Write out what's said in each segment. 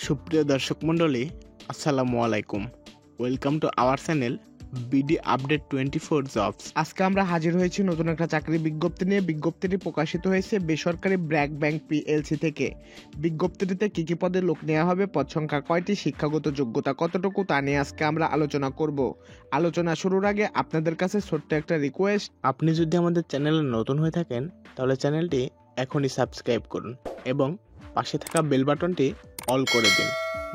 সুপ্রিয় দর্শক মণ্ডলী, আসসালামু আলাইকুম। Welcome to our channel BD update 24 jobs. আজকে আমরা হাজির হয়েছি নতুন একটা চাকরির বিজ্ঞপ্তি নিয়ে। বিজ্ঞপ্তিটি প্রকাশিত হয়েছে বেসরকারি ব্র্যাক ব্যাংক পিএলসি থেকে। বিজ্ঞপ্তিটিতে কি কি পদে লোক নেওয়া হবে, পদ সংখ্যা কয়টি, শিক্ষাগত যোগ্যতা কতটুকু, তা নিয়ে আজকে আমরা আলোচনা করব। আলোচনা শুরুর আগে আপনাদের কাছে ছোট্ট একটা রিকোয়েস্ট, আপনি যদি আমাদের চ্যানেলে নতুন হয়ে থাকেন তাহলে চ্যানেলটি এখনই সাবস্ক্রাইব করুন এবং পাশে থাকা বেল বাটনটি অল করে দিন,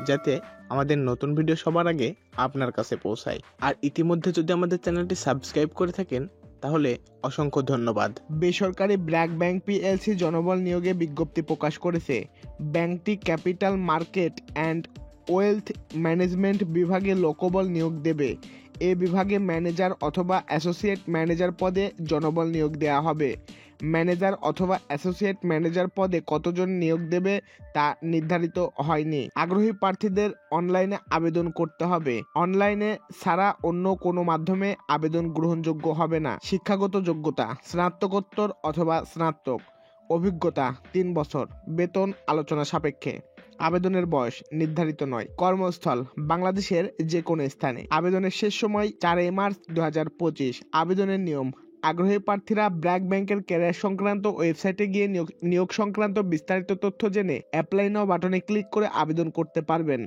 যাতে আমাদের নতুন ভিডিও সবার আগে আপনার কাছে পৌঁছায়। আর ইতিমধ্যে যদি আমাদের চ্যানেলটি সাবস্ক্রাইব করে থাকেন তাহলে অসংখ্য ধন্যবাদ। বেসরকারি ব্র্যাক ব্যাংক পিএলসি জনবল নিয়োগে বিজ্ঞপ্তি প্রকাশ করেছে। ব্যাংকটি capital market and wealth management বিভাগে লোকবল নিয়োগ দেবে। এ বিভাগে ম্যানেজার অথবা অ্যাসোসিয়েট ম্যানেজার পদে জনবল নিয়োগ দেওয়া হবে। ম্যানেজার অথবা অ্যাসোসিয়েট ম্যানেজার পদে কতজন নিয়োগ দেবে তা নির্ধারিত হয়নি। আগ্রহী প্রার্থীদের অনলাইনে আবেদন করতে হবে। অনলাইনে ছাড়া অন্য কোনো মাধ্যমে আবেদন গ্রহণযোগ্য হবে না। শিক্ষাগত যোগ্যতা স্নাতকোত্তর অথবা স্নাতক। অভিজ্ঞতা 3 বছর। বেতন আলোচনা সাপেক্ষে। আবেদনের বয়স নির্ধারিত নয়। কর্মস্থল বাংলাদেশের যে কোনো স্থানে। আবেদনের শেষ সময় 4 মার্চ 2025। আবেদনের নিয়ম: আগ্রহী প্রার্থীরা ব্র্যাক ব্যাংকের ক্যারিয়ার সংক্রান্ত ওয়েবসাইটে গিয়ে নিয়োগ সংক্রান্ত বিস্তারিত তথ্য জেনে অ্যাপ্লাই নাও বাটনে ক্লিক করে আবেদন করতে পারবেন।